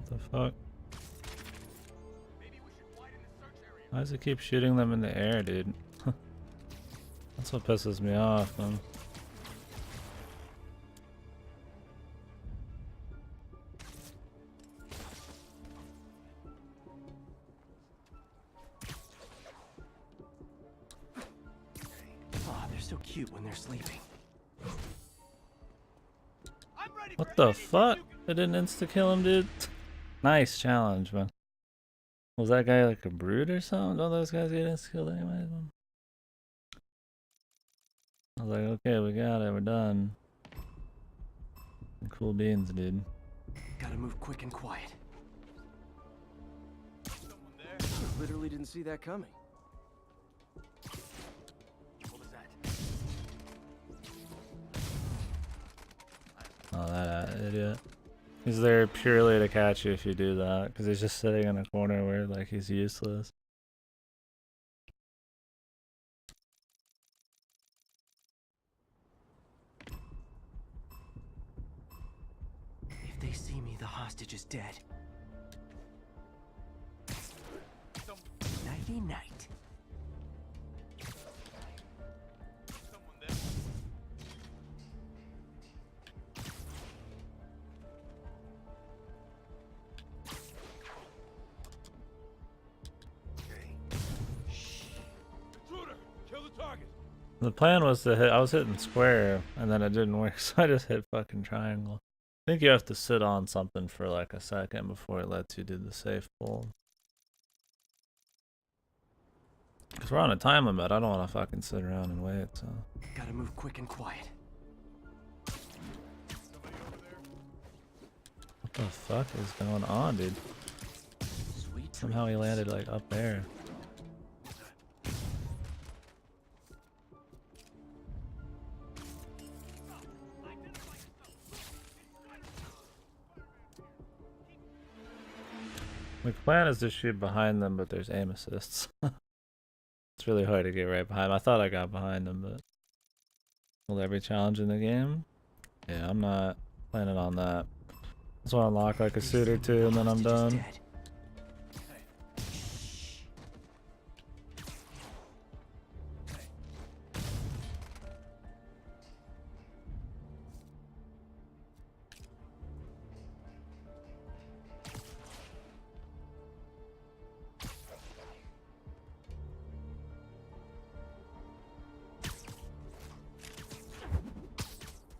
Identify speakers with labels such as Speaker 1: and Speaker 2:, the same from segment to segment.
Speaker 1: the fuck? Why does it keep shooting them in the air, dude? That's what pisses me off, man.
Speaker 2: Oh, they're so cute when they're sleeping.
Speaker 1: What the fuck? I didn't insta-kill him, dude. Nice challenge, man. Was that guy like a brute or something? Don't those guys get insta-killed anyway? I was like, okay, we got it, we're done. Cool beans, dude.
Speaker 2: Gotta move quick and quiet. Literally didn't see that coming. What was that?
Speaker 1: Oh, that idiot. He's there purely to catch you if you do that, because he's just sitting in a corner where like he's useless.
Speaker 2: If they see me, the hostage is dead. Nighty night.
Speaker 1: The plan was to hit, I was hitting square, and then it didn't work, so I just hit fucking triangle. I think you have to sit on something for like a second before it lets you do the safe pull. Because we're on a time limit, I don't want to fucking sit around and wait, so.
Speaker 2: Gotta move quick and quiet.
Speaker 1: What the fuck is going on, dude?
Speaker 2: Sweet
Speaker 1: Somehow he landed like up there. My plan is to shoot behind them, but there's aim assists. It's really hard to get right behind them. I thought I got behind them, but will every challenge in the game? Yeah, I'm not planning on that. I just want to unlock like a suit or two and then I'm done.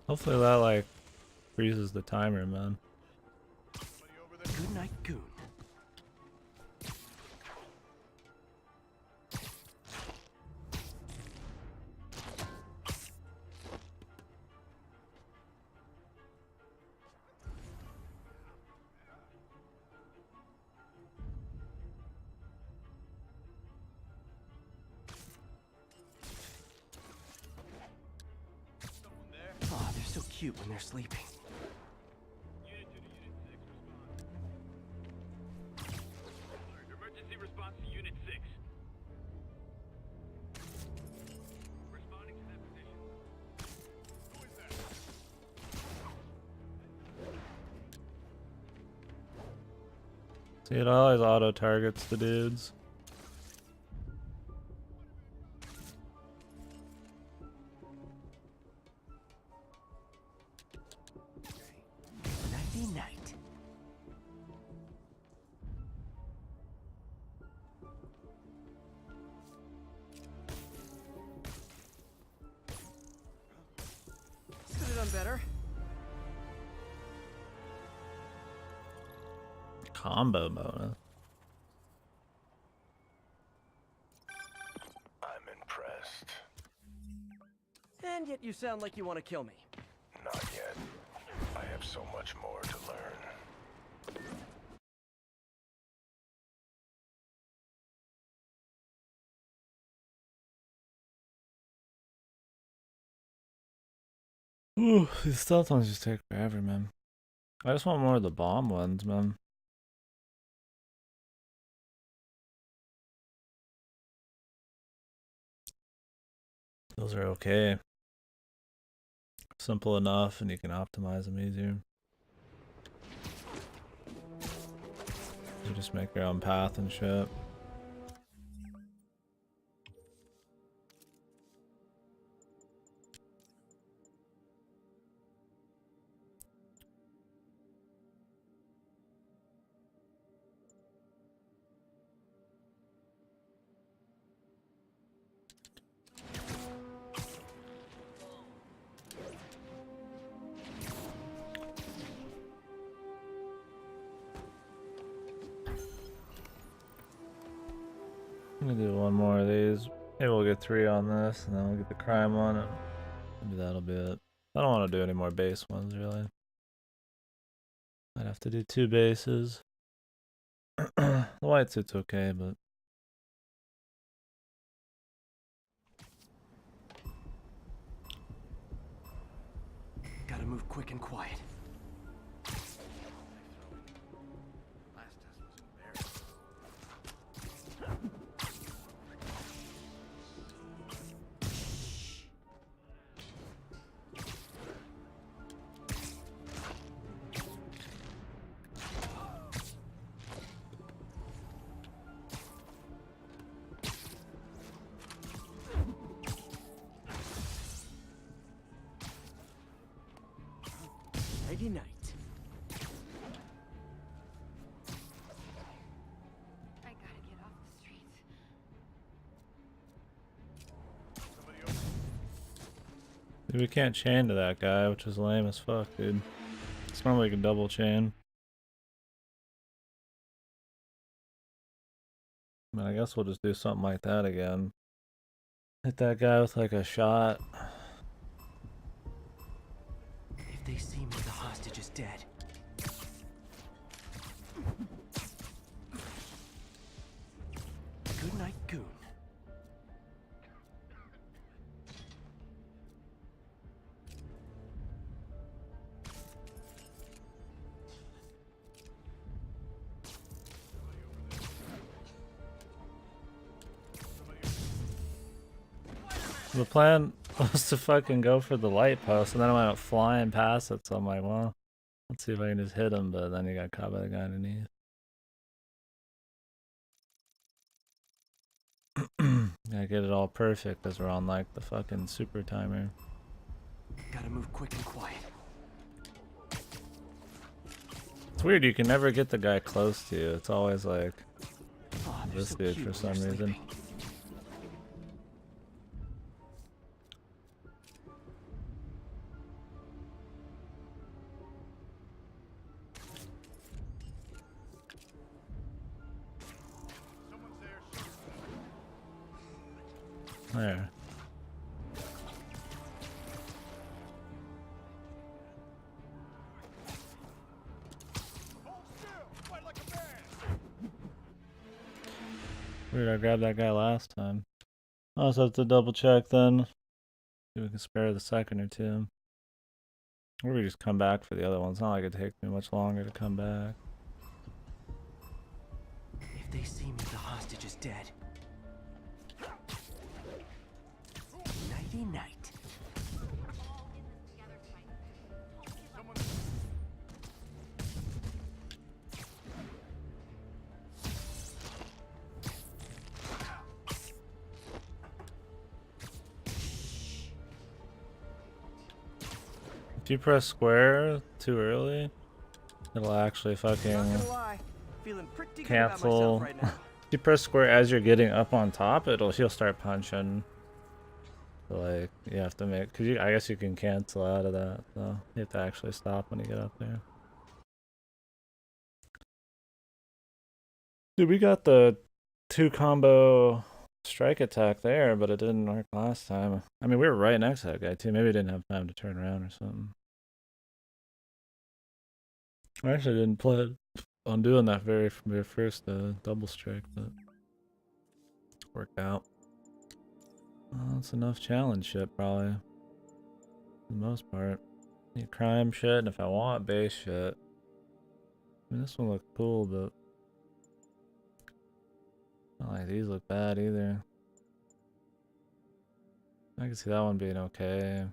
Speaker 1: Hopefully that like freezes the timer, man.
Speaker 2: Good night, goon. Oh, they're so cute when they're sleeping.
Speaker 3: Emergency response to Unit 6. Responding to that position. Who is that?
Speaker 1: See, it always auto targets the dudes.
Speaker 2: Nighty night. Could have done better.
Speaker 1: Combo bonus.
Speaker 4: I'm impressed.
Speaker 2: And yet you sound like you want to kill me.
Speaker 4: Not yet. I have so much more to learn.
Speaker 1: Ooh, these stealth ones just take forever, man. I just want more of the bomb ones, man. Those are okay. Simple enough and you can optimize them easier. just make your own path and shit. I'm gonna do one more of these. Maybe we'll get 3 on this, and then we'll get the crime one, and maybe that'll be it. I don't want to do any more base ones, really. I'd have to do 2 bases. The white suit's okay, but...
Speaker 2: Gotta move quick and quiet. Nighty night.
Speaker 5: I gotta get off the streets.
Speaker 1: Dude, we can't chain to that guy, which is lame as fuck, dude. It's normally we can double chain. I mean, I guess we'll just do something like that again. Hit that guy with like a shot.
Speaker 2: If they see me, the hostage is dead. Good night, goon.
Speaker 1: The plan was to fucking go for the light post, and then I went flying past it, so I'm like, well, let's see if I can just hit him, but then he got caught by the guy underneath. Gotta get it all perfect as we're on like the fucking super timer.
Speaker 2: Gotta move quick and quiet.
Speaker 1: It's weird, you can never get the guy close to you. It's always like
Speaker 2: Oh, they're
Speaker 1: this
Speaker 2: so
Speaker 1: dude
Speaker 2: cute
Speaker 1: for
Speaker 2: when
Speaker 1: some
Speaker 2: they're
Speaker 1: reason.
Speaker 2: sleeping.
Speaker 1: There. Weird, I grabbed that guy last time. I also have to double check then. See if we can spare the second or 2. Or we just come back for the other one. It's not like it takes me much longer to come back.
Speaker 2: If they see me, the hostage is dead. Nighty night.
Speaker 1: If you press square too early, it'll actually fucking
Speaker 2: Feeling pretty good about
Speaker 1: cancel.
Speaker 2: myself right now.
Speaker 1: If you press square as you're getting up on top, he'll start punching. So like you have to make, cause I guess you can cancel out of that. So you have to actually stop when you get up there. Dude, we got the 2 combo strike attack there, but it didn't work last time. I mean, we were right next to that guy too. Maybe we didn't have time to turn around or something. I actually didn't plan on doing that very first double strike, but worked out. Well, that's enough challenge shit, probably. For the most part. Need crime shit, and if I want base shit. I mean, this one looks cool, but not like these look bad either. I can see that one being okay.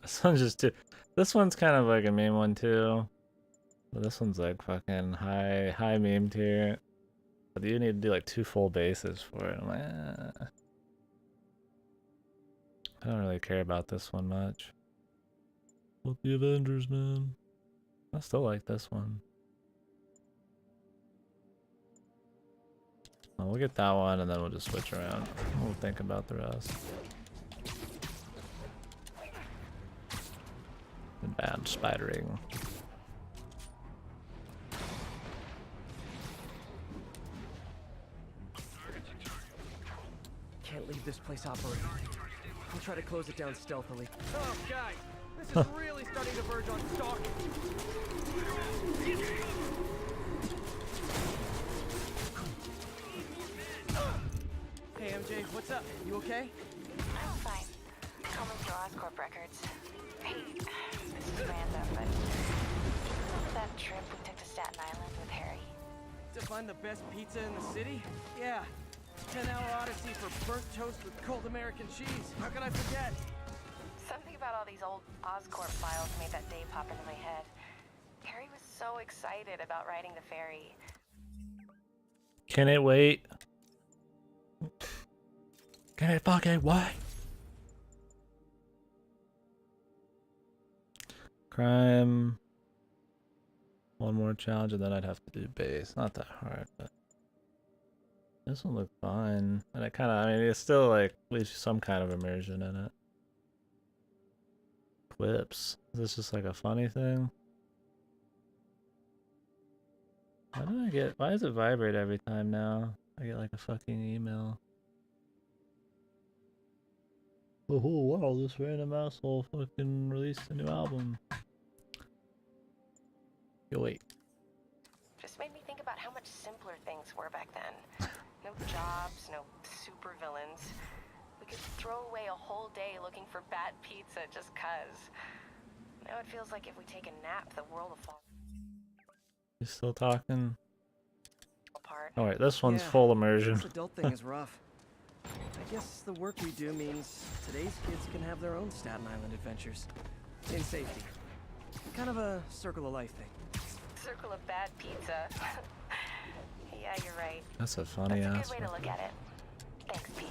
Speaker 1: This one's just too. This one's kind of like a main one too. But this one's like fucking high meme tier. But you need to do like 2 full bases for it. I'm like, I don't really care about this one much. Fuck the Avengers, man. I still like this one. Oh, we'll get that one and then we'll just switch around. We'll think about the rest. Bad spidering.
Speaker 2: Can't leave this place operating. I'll try to close it down stealthily. Oh, guys, this is really starting to verge on stalking. Hey, MJ, what's up? You okay?
Speaker 5: I'm fine. Combing through Oscorp records. Hey, this is random, but remember that trip we took to Staten Island with Harry?
Speaker 2: To find the best pizza in the city? Yeah. 10-hour odyssey for burnt toast with cold American cheese. How could I forget?
Speaker 5: Something about all these old Oscorp files made that day pop into my head. Harry was so excited about riding the ferry.
Speaker 1: Can it wait? Can it fucking wait? Crime. One more challenge and then I'd have to do base. Not that hard, but this one looked fine. And it kinda, I mean, it's still like leaves you some kind of immersion in it. Quips. Is this just like a funny thing? How do I get, why does it vibrate every time now? I get like a fucking email. Oh wow, this random asshole fucking released a new album. Yo, wait.
Speaker 5: Just made me think about how much simpler things were back then. No jobs, no super villains. We could throw away a whole day looking for bad pizza just 'cause. Now it feels like if we take a nap, the world will fall
Speaker 1: You still talking?
Speaker 5: apart.
Speaker 1: Alright, this one's
Speaker 2: Yeah,
Speaker 1: full immersion.
Speaker 2: This adult thing is rough. I guess the work we do means today's kids can have their own Staten Island adventures. In safety. Kind of a circle of life thing.
Speaker 5: Circle of bad pizza. Yeah, you're right.
Speaker 1: That's a funny
Speaker 5: That's a
Speaker 1: ass
Speaker 5: good way to
Speaker 1: one.
Speaker 5: look at it. Thanks, Pete.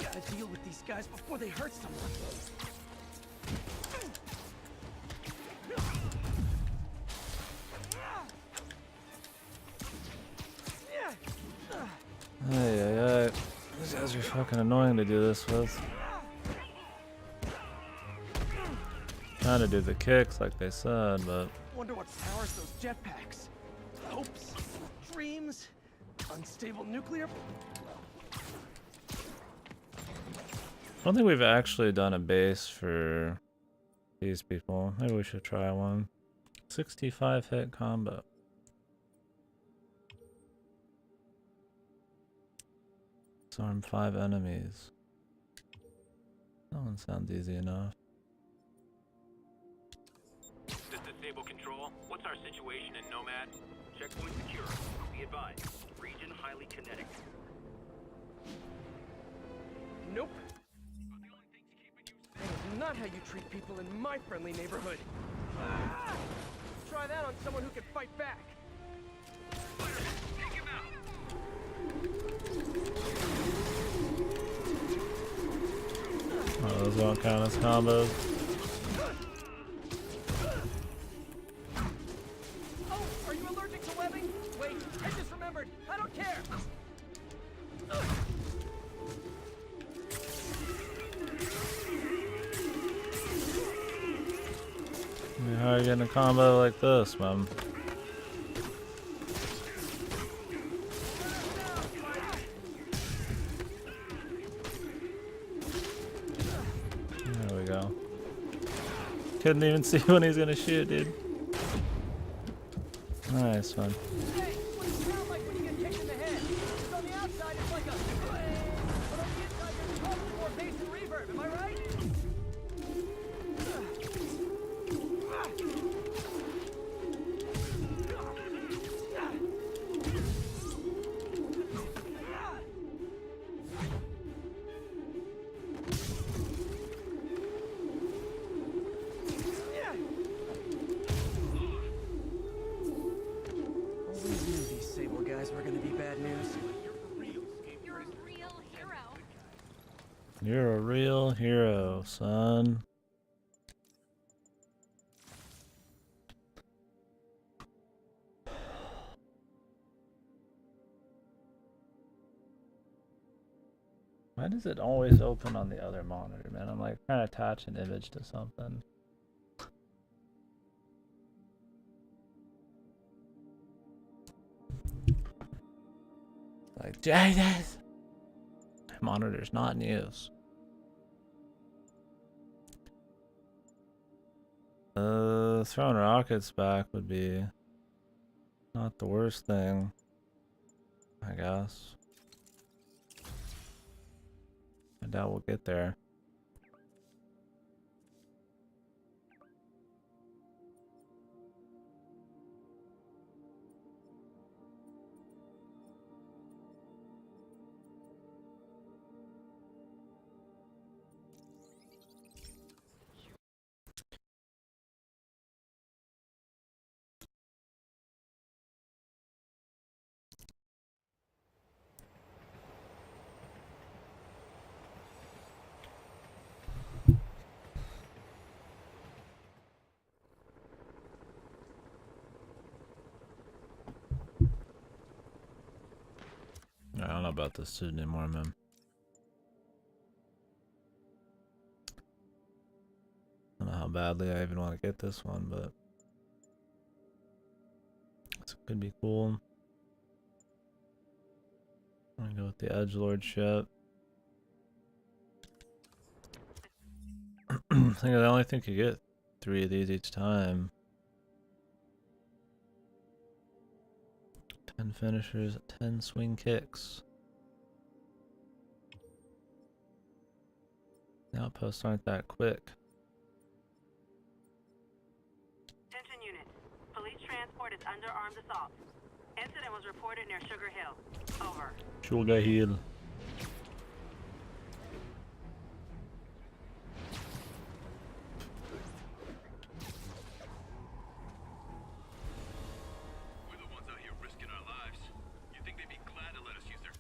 Speaker 2: Gotta deal with these guys before they hurt someone.
Speaker 1: Ay. These guys are fucking annoying to do this with. Trying to do the kicks like they said, but
Speaker 2: Wonder what powers those jetpacks. Hopes, dreams, unstable nuclear.
Speaker 1: I don't think we've actually done a base for these people. Maybe we should try one. 65 hit combo. Disarm 5 enemies. That one sounds easy enough.
Speaker 3: This is Sable Control. What's our situation in Nomad? Checkpoint secure. Be advised. Region highly kinetic.
Speaker 2: Nope. That is not how you treat people in my friendly neighborhood. Ah! Try that on someone who can fight back.
Speaker 3: Take him out.
Speaker 1: Oh, those don't count as combos.
Speaker 2: Oh, are you allergic to webbing? Wait, I just remembered. I don't care.
Speaker 1: I mean, how are you getting a combo like this, man? There we go. Couldn't even see when he's gonna shoot, dude. Nice one.
Speaker 2: Hey, what does it sound like when you get kicked in the head? 'Cause on the outside it's like a but on the inside there's probably more bass and reverb, am I right? Always knew these Sable guys were gonna be bad news.
Speaker 5: You're a real hero.
Speaker 1: You're a real hero, son. Why does it always open on the other monitor, man? I'm like trying to attach an image to something. Like, Jesus! My monitor's not in use. Throwing rockets back would be not the worst thing, I guess. I doubt we'll get there. I don't know about this suit anymore, man. I don't know how badly I even want to get this one, but this could be cool. I'm gonna go with the edgelord ship. I think I only think you get 3 of these each time. 10 finishers, 10 swing kicks. The outposts aren't that quick.
Speaker 6: Attention unit. Police transport is under armed assault. Incident was reported near Sugar Hill. Over.
Speaker 1: Sugar Hill.
Speaker 3: We're the ones out here risking our lives. You think they'd be glad to let us use their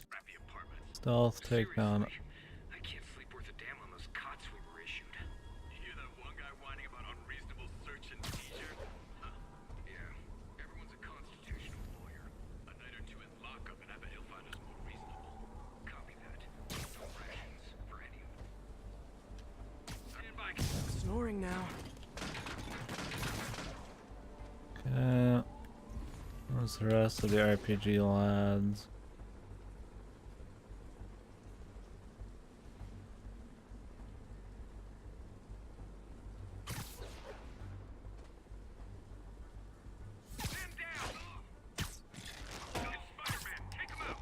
Speaker 3: crappy apartments?
Speaker 1: Stealth takedown.
Speaker 3: I can't sleep worth a damn on those cots we were issued. You hear that one guy whining about unreasonable search and seizure? Huh. Yeah, everyone's a constitutional lawyer. A night or two in lockup and I bet he'll find us more reasonable. Copy that. No rations for anyone. Stand by.
Speaker 2: Snoring now.
Speaker 1: Okay. Where's the rest of the RPG lads?
Speaker 3: Stand down! It's Spiderman! Take him out!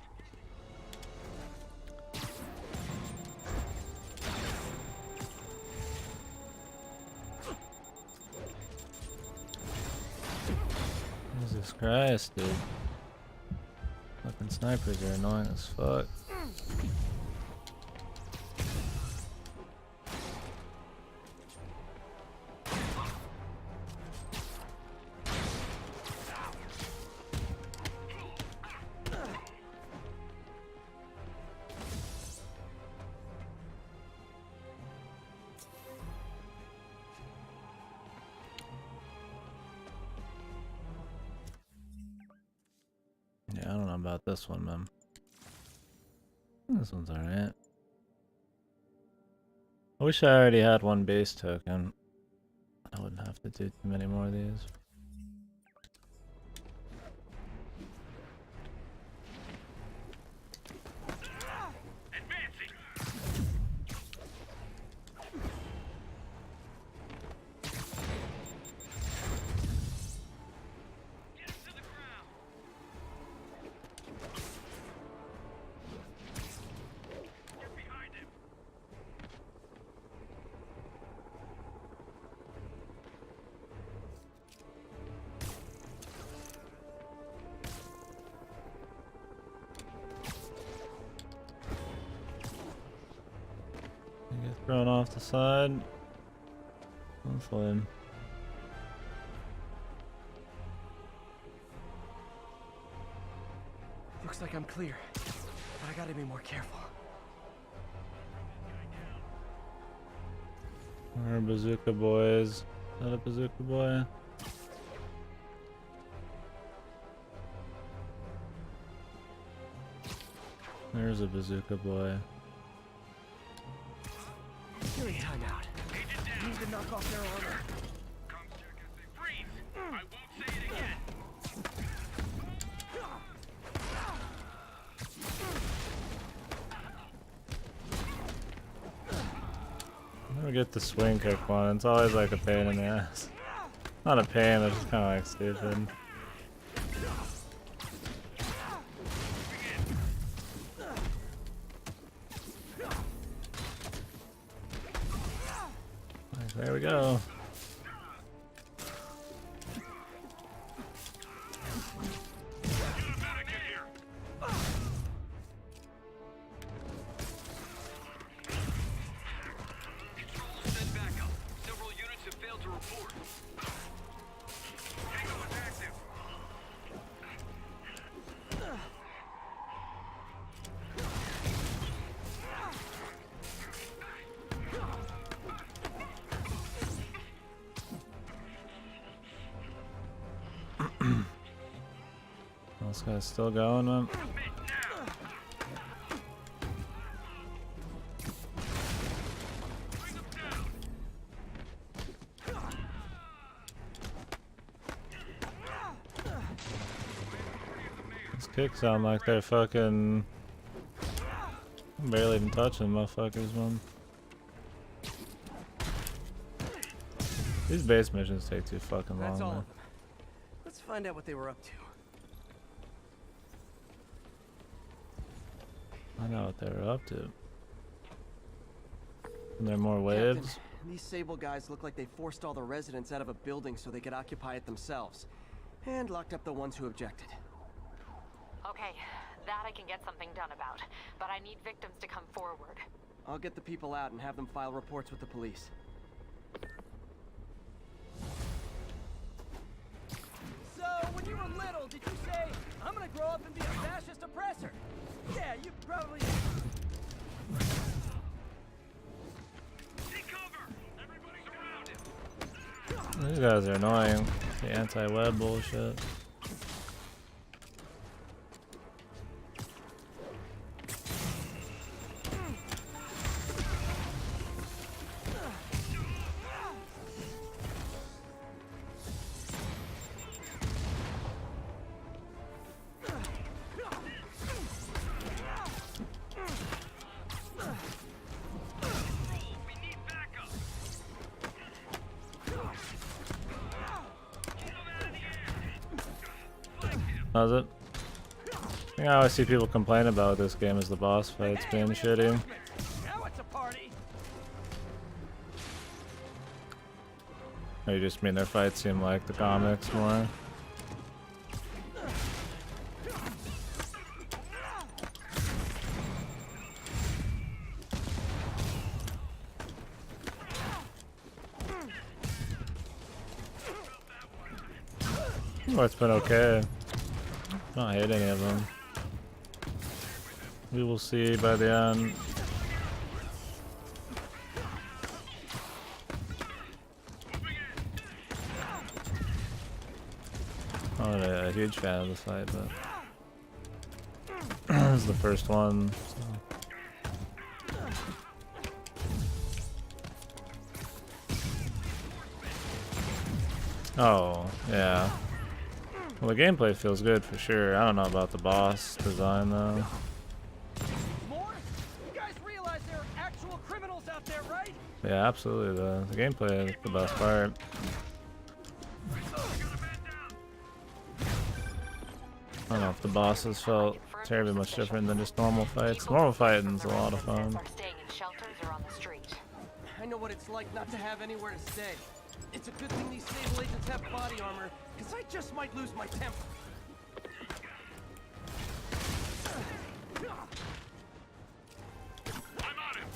Speaker 1: Jesus Christ, dude. Fucking snipers are annoying as fuck. Yeah, I don't know about this one, man. This one's alright. I wish I already had one base token. I wouldn't have to do too many more of these.
Speaker 3: Advancing!
Speaker 1: Thrown off the side. Hopefully.
Speaker 2: Looks like I'm clear, but I gotta be more careful.
Speaker 1: Our bazooka boys. Is that a bazooka boy? There's a bazooka boy.
Speaker 2: Hearing timeout. Need to knock off their armor.
Speaker 3: Comms check and say freeze. I won't say it again.
Speaker 1: Never get the swing kick one. It's always like a pain in the ass. Not a pain, it's just kind of like stupid. There we go.
Speaker 3: Send backup. Several units have failed to report. Tango is active.
Speaker 1: This guy's still going, man. These kicks sound like they're fucking barely even touching motherfuckers, man. These base missions take too fucking long,
Speaker 2: That's all
Speaker 1: man.
Speaker 2: of them. Let's find out what they were up to.
Speaker 1: I know what they were up to. And there are more waves.
Speaker 2: Captain, these Sable guys look like they forced all the residents out of a building so they could occupy it themselves. And locked up the ones who objected.
Speaker 7: Okay, that I can get something done about, but I need victims to come forward.
Speaker 2: I'll get the people out and have them file reports with the police. So, when you were little, did you say, I'm gonna grow up and be a fascist oppressor? Yeah, you probably...
Speaker 3: Take cover. Everybody surround him.
Speaker 1: These guys are annoying. The anti-web bullshit.
Speaker 3: We need backup.
Speaker 1: How's it? The thing I always see people complain about this game is the boss fights being shitty.
Speaker 2: Now it's a party!
Speaker 1: Or you just mean their fights seem like the comics more? Oh, it's been okay. I don't hate any of them. We will see by the end. I'm not a huge fan of the fight, but this is the first one. So. Oh, yeah. Well, the gameplay feels good for sure. I don't know about the boss design though.
Speaker 2: More? You guys realize there are actual criminals out there, right?
Speaker 1: Yeah, absolutely. The gameplay is the best part. I don't know if the bosses felt terribly much different than just normal fights. Normal fighting's a lot of fun.
Speaker 7: Are staying in shelters or on the street.
Speaker 2: I know what it's like not to have anywhere to stay. It's a good thing these Sable agents have body armor, because I just might lose my temper.
Speaker 3: I'm on him.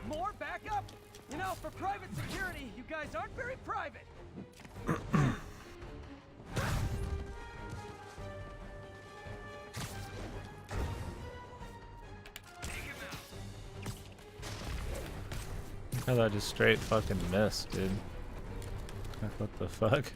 Speaker 2: More backup? You know, for private security, you guys aren't very private.
Speaker 1: How that just straight fucking missed, dude. Like, what the fuck?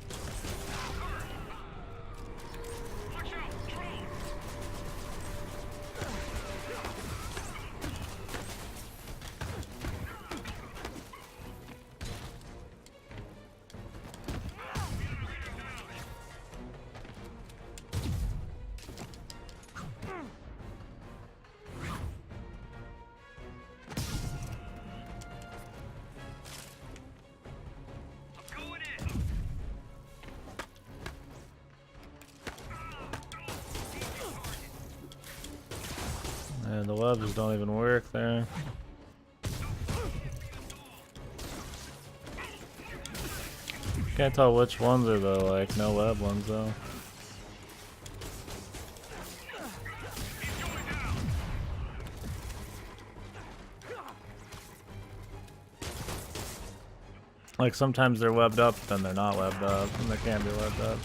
Speaker 1: And the webs don't even work there. Can't tell which ones are the like no web ones though. Like sometimes they're webbed up, then they're not webbed up, and they can be webbed up.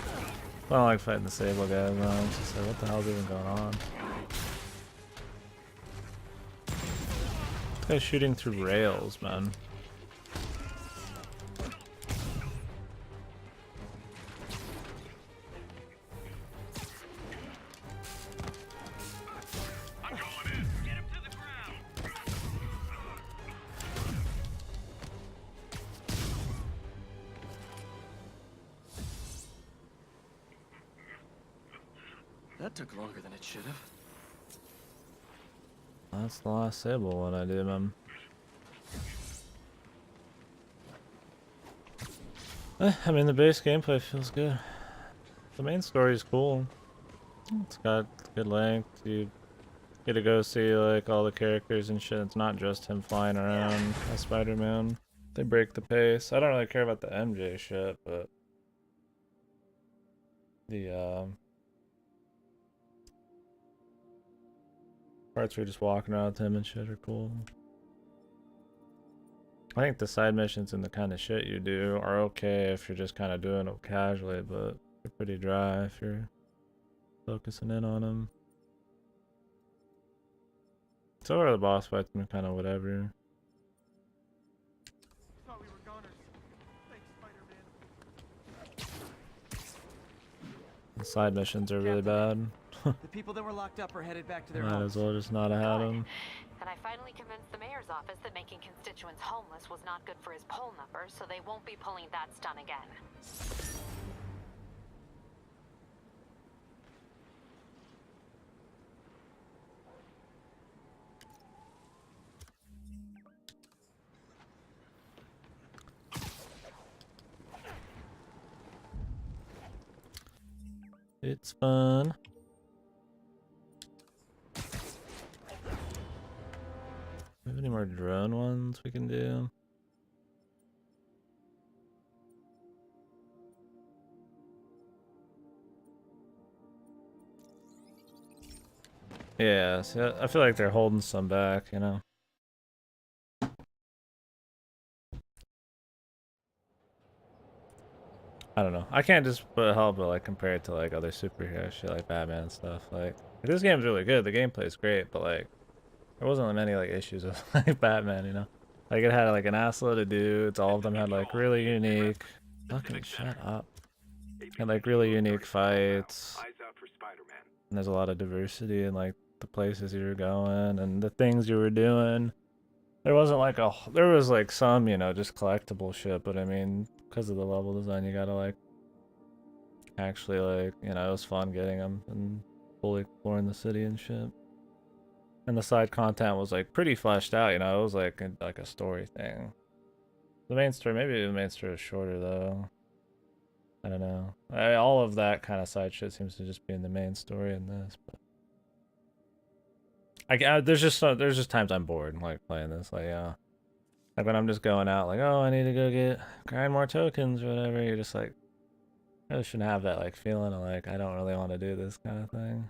Speaker 1: I don't like fighting the Sable guys though. It's just like, what the hell's even going on? This guy's shooting through rails, man.
Speaker 2: That took longer than it should have.
Speaker 1: That's the last Sable one I did, man. I mean, the base gameplay feels good. The main story is cool. It's got good length. You get to go see like all the characters and shit. It's not just him flying around as Spider-Man. They break the pace. I don't really care about the MJ shit, but the parts where you're just walking around with him and shit are cool. I think the side missions and the kind of shit you do are okay if you're just kind of doing it casually, but they're pretty dry if you're focusing in on them. So are the boss fights and kind of whatever.
Speaker 2: Thought we were goners. Thanks, Spider-Man.
Speaker 1: The side missions are really bad.
Speaker 2: The people that were locked up are headed back to their
Speaker 1: Might
Speaker 2: homes.
Speaker 1: as well just not have had
Speaker 7: Good.
Speaker 1: them.
Speaker 7: And I finally convinced the mayor's office that making constituents homeless was not good for his poll numbers, so they won't be pulling that stunt again.
Speaker 1: It's fun. Do we have any more drone ones we can do? Yeah, see, I feel like they're holding some back, you know? I don't know. I can't just help but like compare it to like other superhero shit like Batman and stuff. Like this game's really good. The gameplay's great, but like there wasn't many like issues with like Batman, you know? Like it had like an assload of dudes. All of them had like really unique. Fucking shut up. Had like really unique fights.
Speaker 3: Eyes out for Spider-Man.
Speaker 1: And there's a lot of diversity in like the places you were going and the things you were doing. There wasn't like there was like some, you know, just collectible shit, but I mean, because of the level design, you gotta like actually like, you know, it was fun getting them and fully exploring the city and shit. And the side content was like pretty fleshed out, you know, it was like a story thing. The main story, maybe the main story is shorter though. I don't know. All of that kind of side shit seems to just be in the main story in this, but there's just times I'm bored like playing this, like like when I'm just going out like, oh, I need to go grind more tokens or whatever. You're just like, I really shouldn't have that like feeling of like I don't really want to do this kind of thing.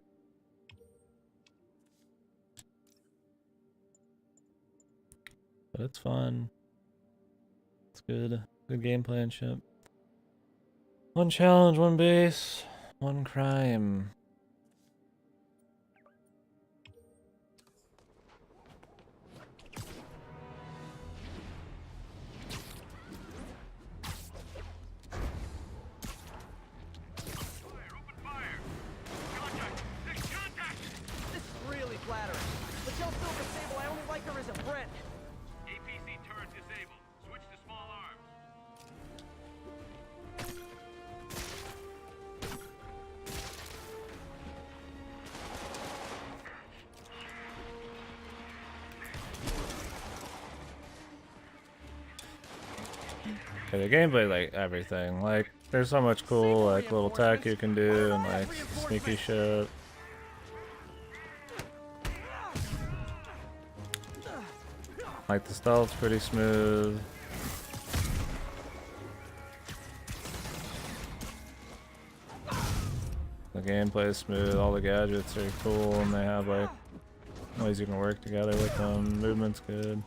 Speaker 1: But it's fun. It's good. Good gameplay and shit. One challenge, one base, one crime.
Speaker 2: This is really flattering. But tell Silver Sable I only like her as a friend.
Speaker 3: APC turret disabled. Switch to small arms.
Speaker 1: Okay, the gameplay, like everything. Like, there's so much cool, like little tech you can do and like sneaky shit. Like the stealth's pretty smooth. The gameplay is smooth. All the gadgets are cool, and they have like ways you can work together with them. Movement's good.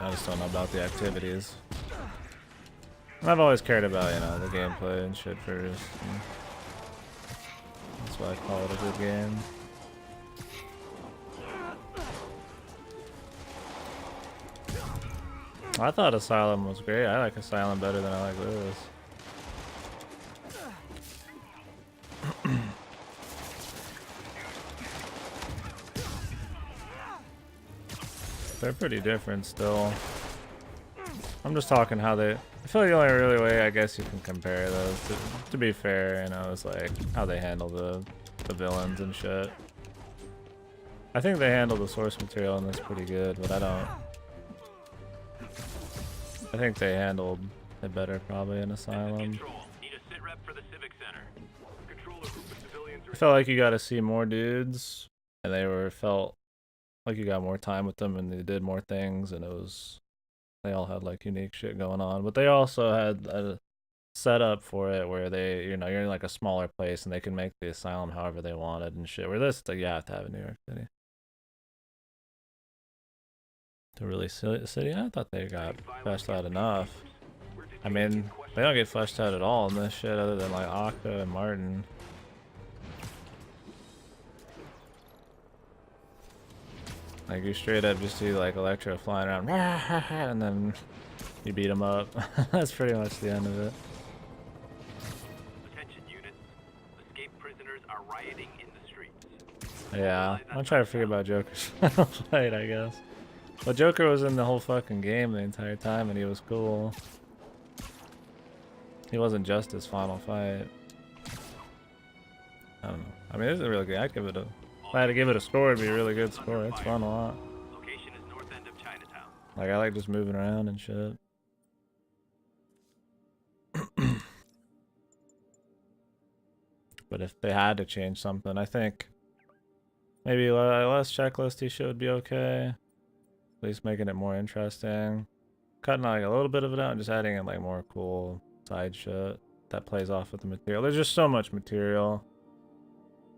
Speaker 1: I just don't know about the activities. I've always cared about, you know, the gameplay and shit first. And that's why I call it a good game. I thought Asylum was great. I like Asylum better than I like this. They're pretty different still. I'm just talking how they... I feel like the only really way I guess you can compare those, to be fair, you know, is like how they handle the villains and shit. I think they handle the source material in this pretty good, but I don't... I think they handled it better probably in Asylum. I felt like you got to see more dudes, and they felt like you got more time with them, and they did more things, and they all had like unique shit going on. But they also had a setup for it where they, you know, you're in like a smaller place, and they can make the Asylum however they wanted and shit. Where this, like, you have to have in New York City. To really city, I thought they got fleshed out enough. I mean, they don't get fleshed out at all in this shit other than like Akka and Martin. Like you straight up just see like Electro flying around and then you beat him up. That's pretty much the end of it.
Speaker 3: Attention units. Escaped prisoners are rioting in the streets.
Speaker 1: Yeah, I'm trying to figure about Joker's final fight, I guess. But Joker was in the whole fucking game the entire time, and he was cool. He wasn't just his final fight. I don't know. I mean, it's a really good. I'd give it a. If I had to give it a score, it'd be a really good score. It's fun a lot.
Speaker 3: Location is north end of Chinatown.
Speaker 1: Like, I like just moving around and shit. But if they had to change something, I think maybe less checklisty shit would be okay. At least making it more interesting. Cutting like a little bit of it out and just adding in like more cool side shit that plays off with the material. There's just so much material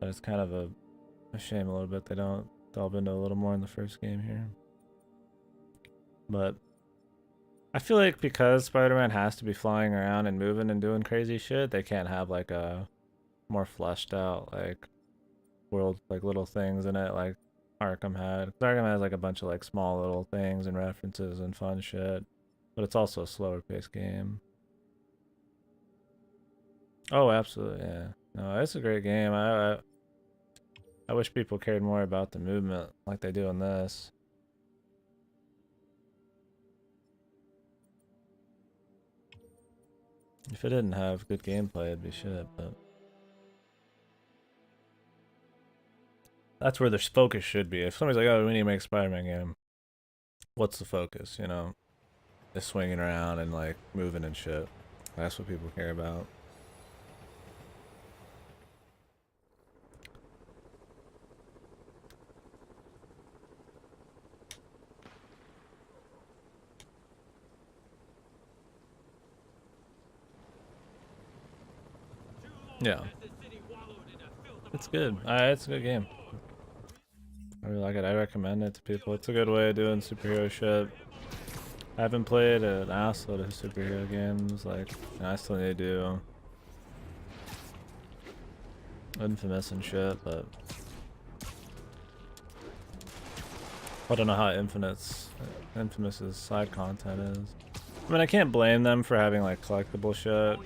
Speaker 1: that it's kind of a shame a little bit they don't delve into a little more in the first game here. But I feel like because Spider-Man has to be flying around and moving and doing crazy shit, they can't have like a more fleshed out like world, like little things in it like Arkham had. Arkham has like a bunch of like small little things and references and fun shit, but it's also a slower paced game. Oh, absolutely, yeah. No, it's a great game. I wish people cared more about the movement like they do in this. If it didn't have good gameplay, it'd be shit, but that's where the focus should be. If somebody's like, oh, we need to make a Spider-Man game, what's the focus, you know? Just swinging around and like moving and shit. That's what people care about. Yeah. It's good. It's a good game. I really like it. I recommend it to people. It's a good way of doing superhero shit. I haven't played an assload of superhero games. Like, I still need to do Infamous and shit, but I don't know how Infamous's side content is. I mean, I can't blame them for having like collectible shit,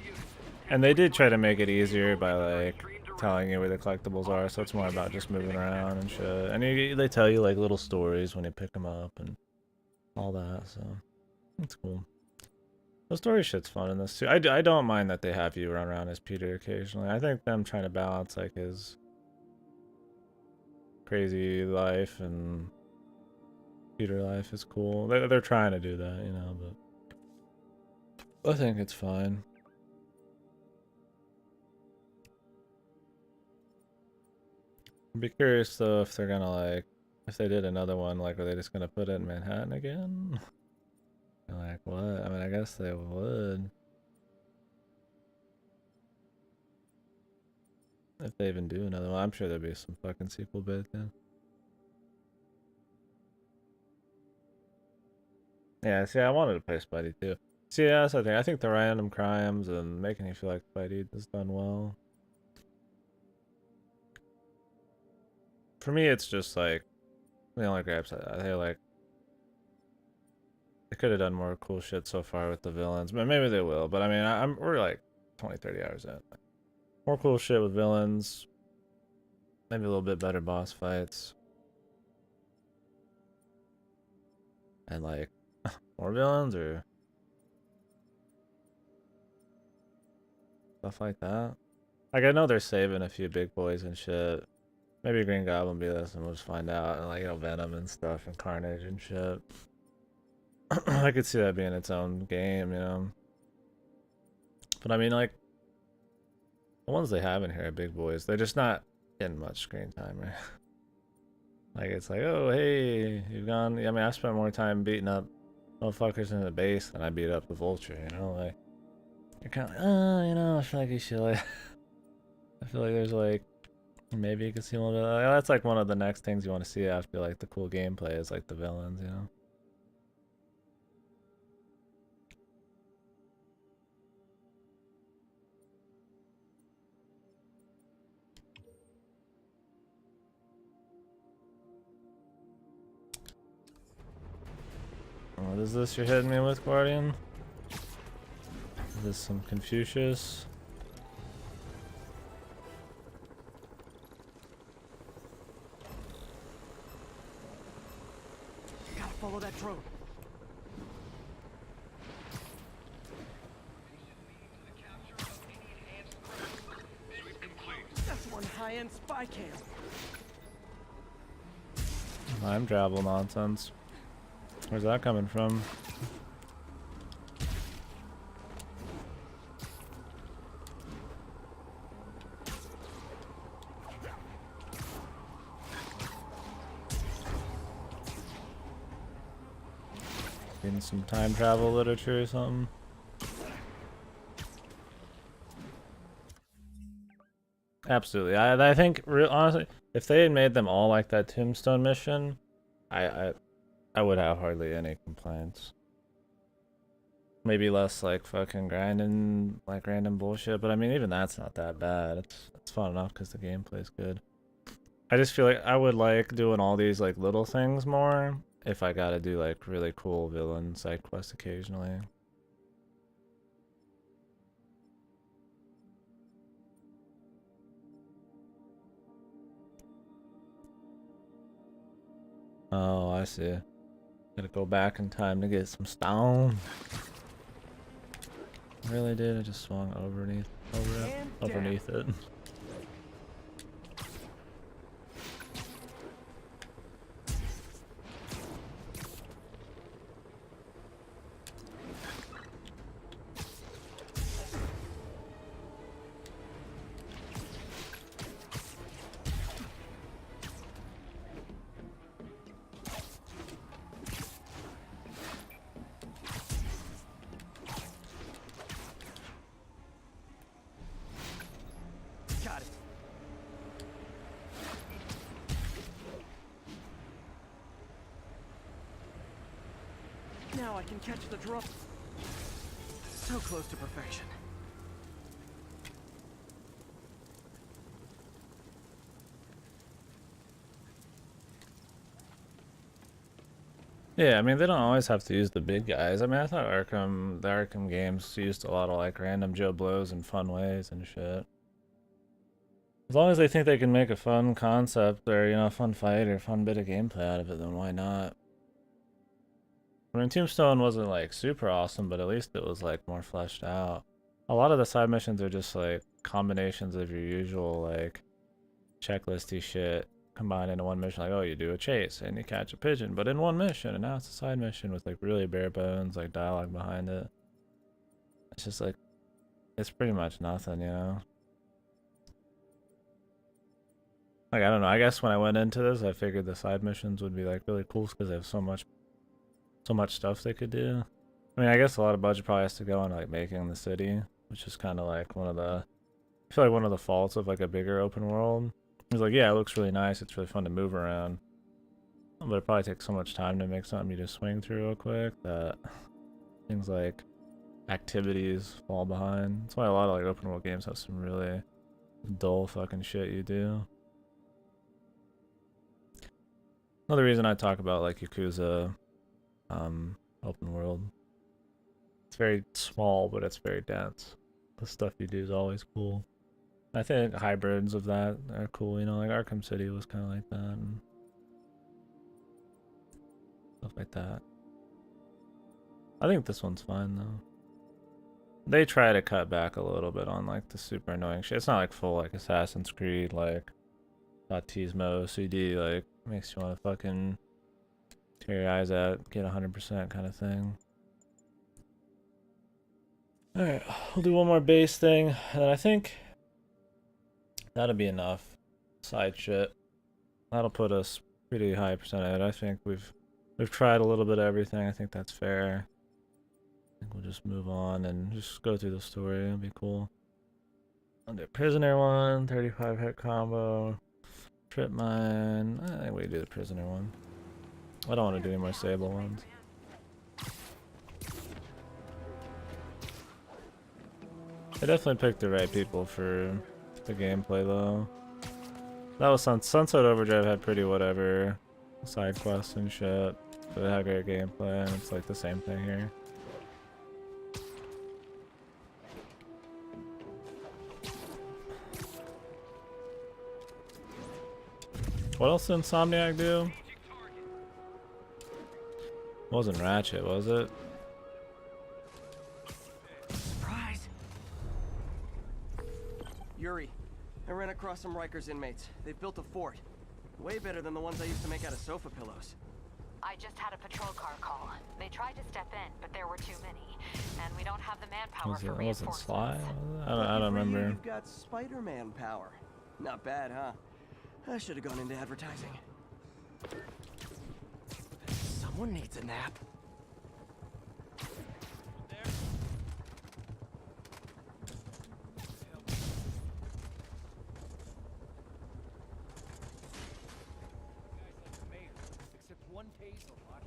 Speaker 1: and they did try to make it easier by like telling you where the collectibles are, so it's more about just moving around and shit. And they tell you like little stories when you pick them up and all that, so it's cool. The story shit's fun in this too. I don't mind that they have you run around as Peter occasionally. I think them trying to balance like his crazy life and Peter life is cool. They're trying to do that, you know, but I think it's fine. I'd be curious though if they're gonna like, if they did another one, like are they just gonna put it in Manhattan again? Like what? I mean, I guess they would. If they even do another one, I'm sure there'll be some fucking sequel bit then. Yeah, see, I wanted to play Spidey too. See, yeah, that's the thing. I think the random crimes and making you feel like Spidey is done well. For me, it's just like the only gripes I feel like they could have done more cool shit so far with the villains, but maybe they will. But I mean, we're like 20, 30 hours in. More cool shit with villains. Maybe a little bit better boss fights. And like more villains or stuff like that. Like I know they're saving a few big boys and shit. Maybe Green Goblin be this and we'll just find out. And like, you know, Venom and stuff and Carnage and shit. I could see that being its own game, you know. But I mean, like, the ones they have in here are big boys. They're just not getting much screen time, right? Like, it's like, oh, hey, you've gone. I mean, I spent more time beating up motherfuckers in the base than I beat up the Vulture, you know? Like, you're kind of like, oh, you know, I feel like you should, like, I feel like there's, like, maybe you could see a little bit. Like, that's, like, one of the next things you want to see after, like, the cool gameplay is, like, the villains, you know? What is this you're hitting me with, Guardian? Is this some Confucius?
Speaker 2: Gotta follow that drone. That's one high-end spy cam.
Speaker 1: Time travel nonsense. Where's that coming from? Getting some time travel literature or something. Absolutely. I think honestly, if they had made them all like that Tombstone mission, I would have hardly any complaints. Maybe less like fucking grinding like random bullshit, but I mean even that's not that bad. It's fun enough because the gameplay's good. I just feel like I would like doing all these like little things more if I gotta do like really cool villain side quests occasionally. Oh, I see. Gotta go back in time to get some stone. Really did. I just swung underneath it.
Speaker 2: I can catch the drone. So close to perfection.
Speaker 1: Yeah, I mean, they don't always have to use the big guys. I mean, I thought the Arkham games used a lot of like random Joe Blows in fun ways and shit. As long as they think they can make a fun concept or, you know, a fun fight or a fun bit of gameplay out of it, then why not? I mean, Tombstone wasn't like super awesome, but at least it was like more fleshed out. A lot of the side missions are just like combinations of your usual like checklisty shit combined into one mission. Like, oh, you do a chase and you catch a pigeon, but in one mission, and now it's a side mission with like really bare bones like dialogue behind it. It's just like, it's pretty much nothing, you know? Like, I don't know, I guess when I went into this, I figured the side missions would be like really cool because they have so much stuff they could do. I mean, I guess a lot of budget probably has to go on like making the city, which is kind of like I feel like one of the faults of like a bigger open world. It's like, yeah, it looks really nice, it's really fun to move around, but it probably takes so much time to make something you just swing through real quick that things like activities fall behind. That's why a lot of like open world games have some really dull fucking shit you do. Another reason I talk about like Yakuza open world. It's very small, but it's very dense. The stuff you do is always cool. I think hybrids of that are cool, you know, like Arkham City was kind of like that, and stuff like that. I think this one's fine though. They try to cut back a little bit on like the super annoying shit. It's not like full like Assassin's Creed, like Autismo CD, like makes you want to fucking tear your eyes out, get 100% kind of thing. Alright, we'll do one more base thing, and then I think that'll be enough side shit. That'll put us pretty high percentage. I think we've tried a little bit of everything. I think that's fair. I think we'll just move on and just go through the story. It'll be cool. I'll do prisoner one, 35 hit combo, trip mine. I think we do the prisoner one. I don't want to do any more Sable ones. I definitely picked the right people for the gameplay though. That was Sunset Overdrive had pretty whatever side quests and shit, but it had great gameplay, and it's like the same thing here. What else did Insomniac do? It wasn't Ratchet, was it?
Speaker 2: Surprise! Yuri, I ran across some Rikers inmates. They've built a fort. Way better than the ones I used to make out of sofa pillows.
Speaker 7: I just had a patrol car call. They tried to step in, but there were too many, and we don't have the manpower for
Speaker 1: Wasn't Sly?
Speaker 7: reinforcements.
Speaker 1: I don't remember.
Speaker 2: You've got Spiderman power. Not bad, huh? I should have gone into advertising. Someone needs a nap.
Speaker 3: Except one taser locked.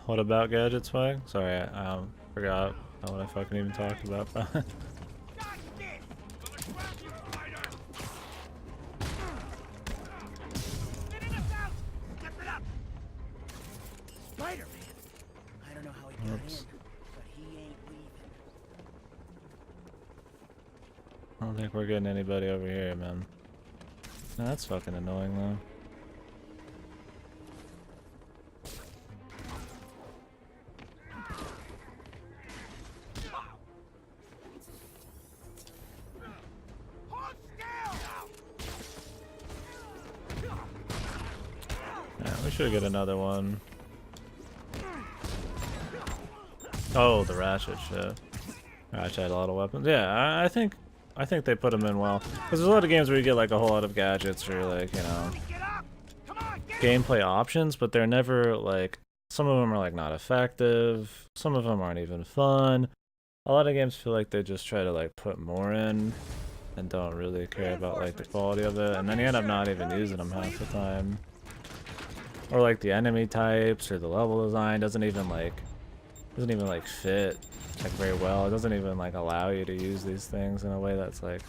Speaker 1: What about gadget swag? Sorry, I forgot what I fucking even talked about.
Speaker 2: Spider-Man! I don't know how he got
Speaker 1: Oops.
Speaker 2: in, but he ain't leaving.
Speaker 1: I don't think we're getting anybody over here, man. No, that's fucking annoying though. Yeah, we should get another one. Oh, the Ratchet shit. Ratchet had a lot of weapons. Yeah, I think I think they put them in well. Because there's a lot of games where you get like a whole lot of gadgets or like, you know, gameplay options, but they're never like, some of them are like not effective, some of them aren't even fun. A lot of games feel like they just try to like put more in and don't really care about like the quality of it, and then you end up not even using them half the time. Or like the enemy types or the level design doesn't even like fit like very well. It doesn't even like allow you to use these things in a way that's like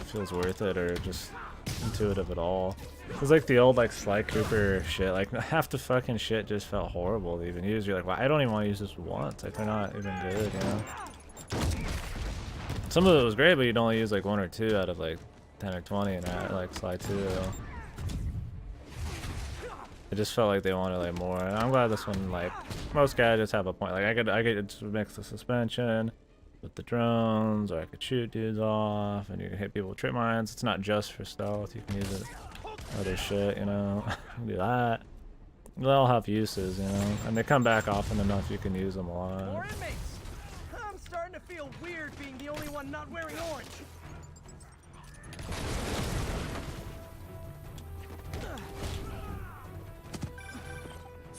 Speaker 1: feels worth it or just intuitive at all. It's like the old like Sly Cooper shit, like half the fucking shit just felt horrible to even use. You're like, well, I don't even want to use this once, like they're not even good, you know? Some of it was great, but you'd only use like 1 or 2 out of like 10 or 20 in that, like Sly 2. It just felt like they wanted like more, and I'm glad this one, like, most gadgets have a point. Like I could just mix the suspension with the drones, or I could shoot dudes off, and you can hit people with trip mines. It's not just for stealth, you can use it other shit, you know. You can do that. They all have uses, you know, and they come back often enough you can use them a lot.
Speaker 2: More inmates. I'm starting to feel weird being the only one not wearing orange.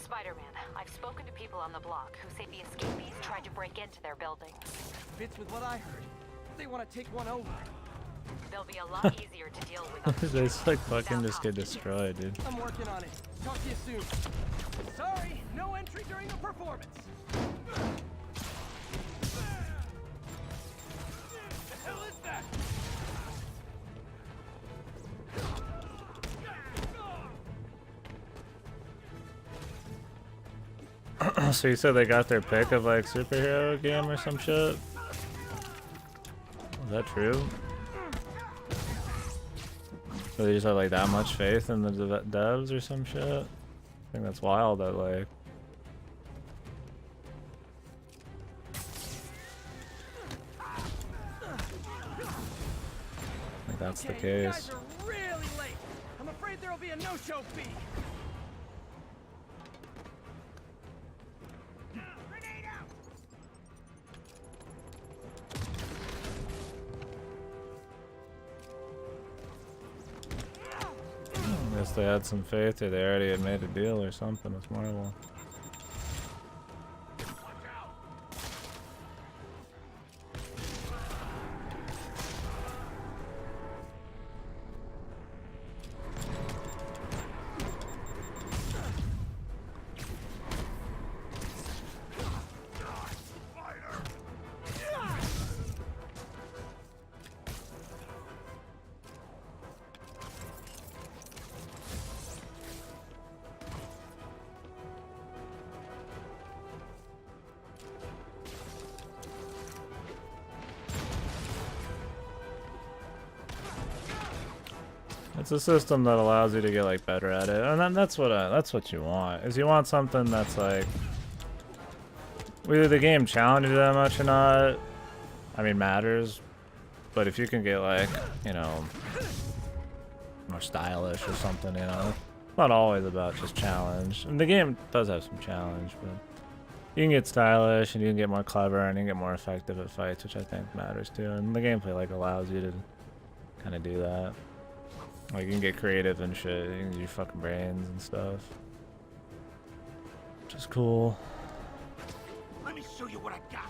Speaker 7: Spider-Man, I've spoken to people on the block who say the escapees tried to break into their building.
Speaker 2: Fits with what I heard. They want to take one over.
Speaker 7: They'll be a lot easier to deal with.
Speaker 1: They just like fucking just get destroyed, dude.
Speaker 2: I'm working on it. Talk to you soon. Sorry, no entry during the performance. The hell is that?
Speaker 1: So you said they got their pick of like superhero game or some shit? Is that true? Or they just have like that much faith in the devs or some shit? I think that's wild that like... I think that's the
Speaker 2: You
Speaker 1: case.
Speaker 2: guys are really late. I'm afraid there'll be a no-show fee. Grenade out.
Speaker 1: I guess they had some faith, or they already had made a deal or something with Marvel. It's a system that allows you to get like better at it, and then that's what you want. Is you want something that's like, whether the game challenges you that much or not, I mean, matters. But if you can get like, you know, more stylish or something, you know, it's not always about just challenge. And the game does have some challenge, but you can get stylish and you can get more clever and you can get more effective at fights, which I think matters too. And the gameplay like allows you to kind of do that. Like you can get creative and shit, you can use your fucking brains and stuff. Which is cool.
Speaker 3: Let me show you what I got.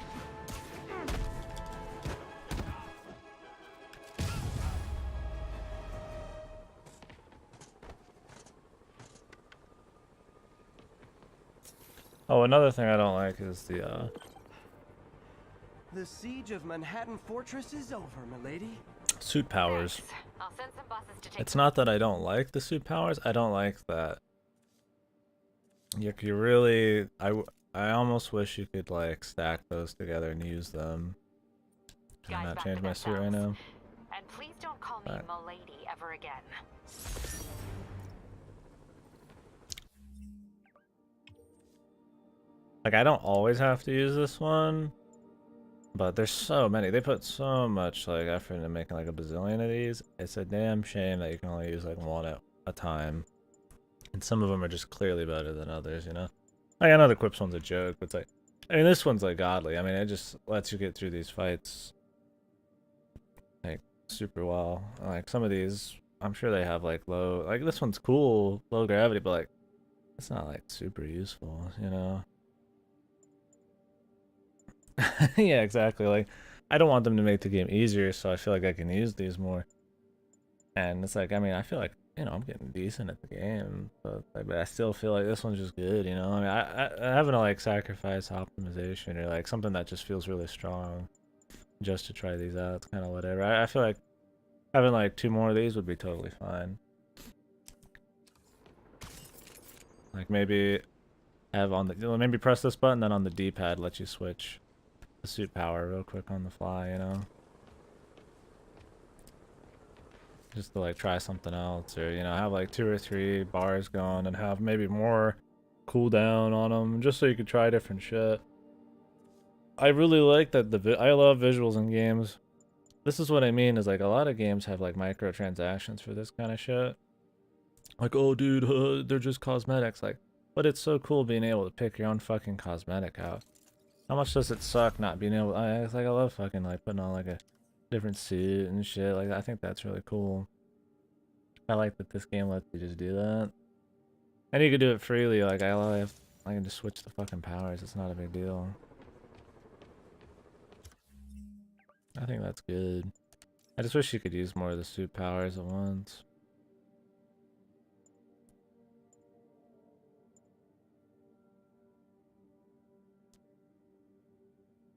Speaker 1: Oh, another thing I don't like is the
Speaker 2: The siege of Manhattan Fortress is over, milady.
Speaker 1: suit powers.
Speaker 7: Thanks. I'll send some buses to take
Speaker 1: It's not that I don't like the suit powers, I don't like that. You really, I almost wish you could like stack those together and use them. Can I
Speaker 7: guys
Speaker 1: not
Speaker 7: back
Speaker 1: change
Speaker 7: to
Speaker 1: my
Speaker 7: their
Speaker 1: suit right
Speaker 7: cells.
Speaker 1: now?
Speaker 7: And please don't call me
Speaker 1: Right.
Speaker 7: milady ever again.
Speaker 1: Like I don't always have to use this one, but there's so many. They put so much like effort into making like a bazillion of these. It's a damn shame that you can only use like one at a time. And some of them are just clearly better than others, you know? Like I know the Quips one's a joke, but it's like, I mean this one's like godly. I mean it just lets you get through these fights super well. Like some of these, I'm sure they have like low, like this one's cool, low gravity, but like it's not like super useful, you know? Yeah, exactly. Like I don't want them to make the game easier, so I feel like I can use these more. And it's like, I mean, I feel like, you know, I'm getting decent at the game, but like, but I still feel like this one's just good, you know? I mean, I haven't to like sacrifice optimization or like something that just feels really strong just to try these out. It's kind of whatever. I feel like having like 2 more of these would be totally fine. Like maybe have on the, maybe press this button, then on the D-pad let you switch the suit power real quick on the fly, you know? Just to like try something else, or you know, have like 2 or 3 bars going and have maybe more cooldown on them, just so you could try different shit. I really like that I love visuals in games. This is what I mean, is like a lot of games have like microtransactions for this kind of shit. Like, oh dude, they're just cosmetics, like, but it's so cool being able to pick your own fucking cosmetic out. How much does it suck not being able, it's like I love fucking like putting on like a different suit and shit, like I think that's really cool. I like that this game lets you just do that. And you can do it freely, like I can just switch the fucking powers, it's not a big deal. I think that's good. I just wish you could use more of the suit powers at once.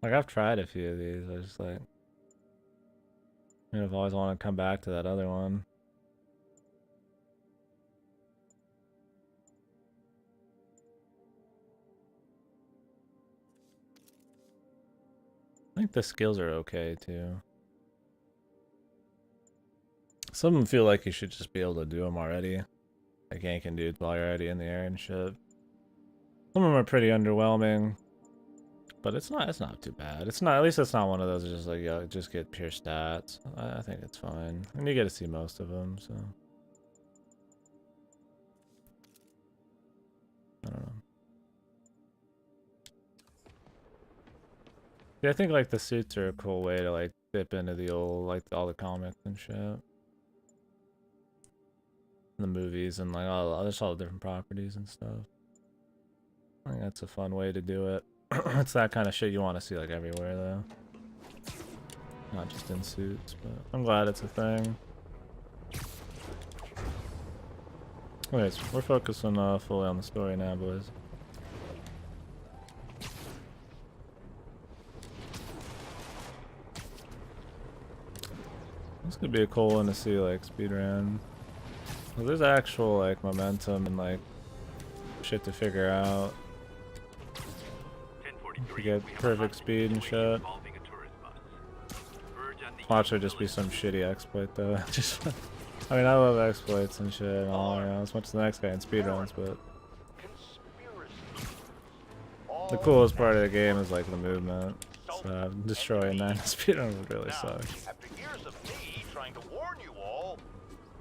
Speaker 1: Like I've tried a few of these, I just like, I've always wanted to come back to that other one. I think the skills are okay too. Some of them feel like you should just be able to do them already. Like yanking dudes while you're already in the air and shit. Some of them are pretty underwhelming. But it's not too bad. It's not, at least it's not one of those just like, yeah, just get pure stats. I think it's fine. And you get to see most of them, so. I don't know. Yeah, I think like the suits are a cool way to like dip into the old, like all the comics and shit. The movies and like all the different properties and stuff. I think that's a fun way to do it. It's that kind of shit you want to see like everywhere though. Not just in suits, but I'm glad it's a thing. Anyways, we're focusing fully on the story now, boys. This could be a cool one to see, like, speedrun. Well, there's actual, like, momentum and, like, shit to figure out. You get perfect speed and shit. Watch there just be some shitty exploit, though. Just, I mean, I love exploits and shit and all, you know, as much as the next guy in speedruns, but the coolest part of the game is, like, the movement. So, destroying that in speedrun would really suck.
Speaker 4: After years of me trying to warn you all,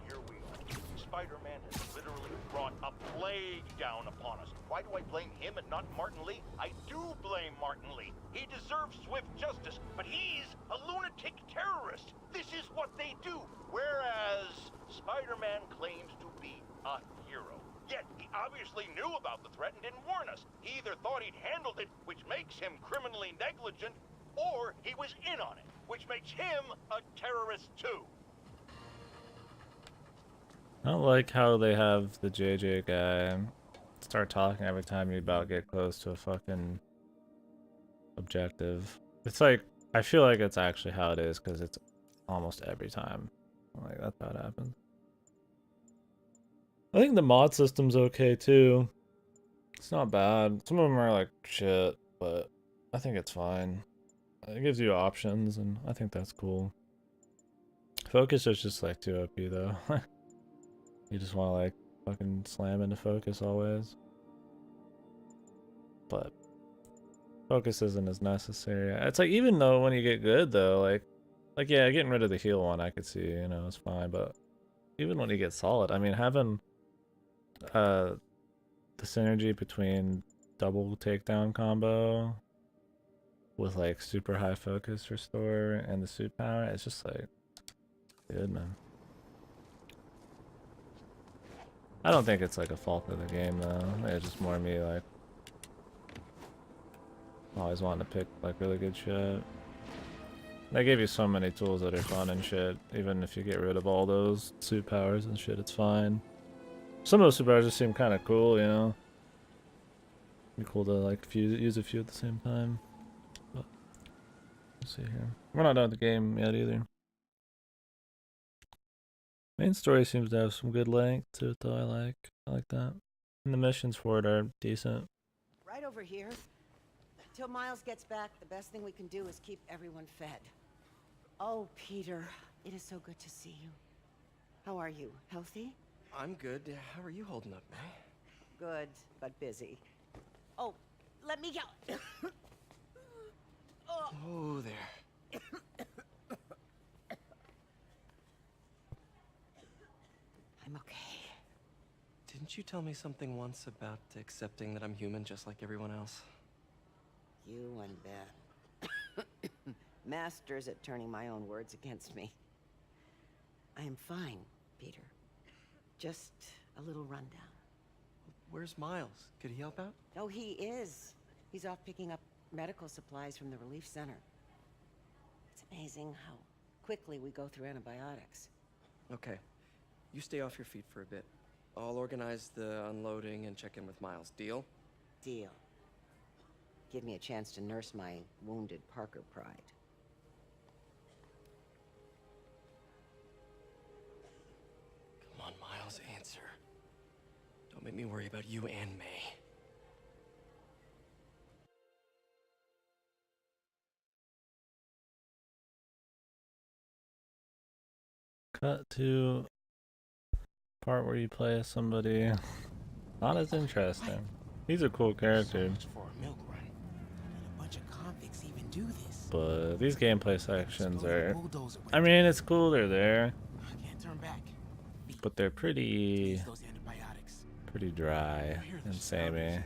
Speaker 4: here we are. Spider-Man has literally brought a plague down upon us. Why do I blame him and not Martin Lee? I do blame Martin Lee. He deserves swift justice, but he's a lunatic terrorist. This is what they do. Whereas Spider-Man claims to be a hero. Yet he obviously knew about the threat and didn't warn us. He either thought he'd handled it, which makes him criminally negligent, or he was in on it, which makes him a terrorist too.
Speaker 1: I don't like how they have the JJ guy start talking every time you about get close to a fucking objective. It's like, I feel like it's actually how it is, because it's almost every time. Like, that's how it happens. I think the mod system's okay too. It's not bad. Some of them are like shit, but I think it's fine. It gives you options, and I think that's cool. Focus is just like too OP though. You just want to like fucking slam into focus always. But focus isn't as necessary. It's like, even though when you get good though, like yeah, getting rid of the heal one I could see, you know, it's fine, but even when you get solid, I mean, having the synergy between double takedown combo with like super high focus restore and the suit power, it's just like, Good, man. I don't think it's like a fault of the game though. It's just more me like always wanting to pick like really good shit. They gave you so many tools that are fun and shit. Even if you get rid of all those suit powers and shit, it's fine. Some of those suit powers just seem kind of cool, you know. Be cool to like use a few at the same time. But let's see here. We're not done with the game yet either. Main story seems to have some good length to it though. I like that. And the missions for it are decent.
Speaker 8: Right over here. Till Miles gets back, the best thing we can do is keep everyone fed. Oh, Peter, it is so good to see you. How are you? Healthy?
Speaker 2: I'm good. How are you holding up, May?
Speaker 8: Good, but busy. Oh, let me go.
Speaker 2: Oh, there.
Speaker 8: I'm okay.
Speaker 2: Didn't you tell me something once about accepting that I'm human just like everyone else?
Speaker 8: You and Ben. Masters at turning my own words against me. I am fine, Peter. Just a little rundown.
Speaker 2: Where's Miles? Could he help out?
Speaker 8: Oh, he is. He's off picking up medical supplies from the relief center. It's amazing how quickly we go through antibiotics.
Speaker 2: Okay. You stay off your feet for a bit. I'll organize the unloading and check in with Miles. Deal?
Speaker 8: Deal. Give me a chance to nurse my wounded Parker pride.
Speaker 2: Come on, Miles, answer. Don't make me worry about you and May.
Speaker 1: Cut to part where you play as somebody not as interesting. He's a cool character,
Speaker 9: For a milk run. And a bunch of convicts even do this.
Speaker 1: but these gameplay sections are,
Speaker 9: Bulldozer
Speaker 1: I mean, it's cool they're there,
Speaker 9: I can't turn back.
Speaker 1: but they're pretty
Speaker 9: Use those antibiotics.
Speaker 1: dry and samey.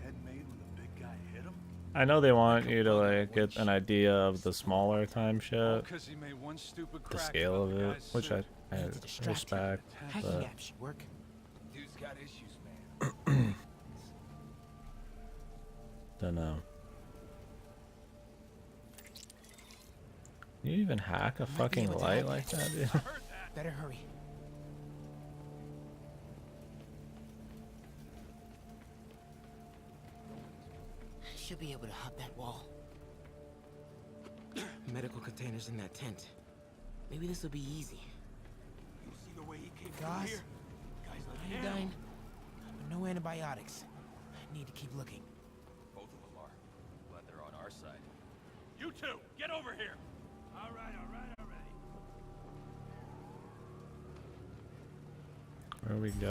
Speaker 1: I know they want you to like get an idea of the smaller time shit, the scale of it, which I respect,
Speaker 9: Hacking
Speaker 1: but
Speaker 9: app should work.
Speaker 3: Dude's got issues, man.
Speaker 1: don't know. You even hack a fucking light like that, dude?
Speaker 9: Better hurry. Should be able to hop that wall. Medical containers in that tent. Maybe this will be easy.
Speaker 3: You see the way he came
Speaker 9: Guys,
Speaker 3: here? Guys like
Speaker 9: I'm dying, but no antibiotics. I need to keep looking.
Speaker 3: Both of them are. Glad they're on our side. You two, get over here! All right.
Speaker 1: Where we go?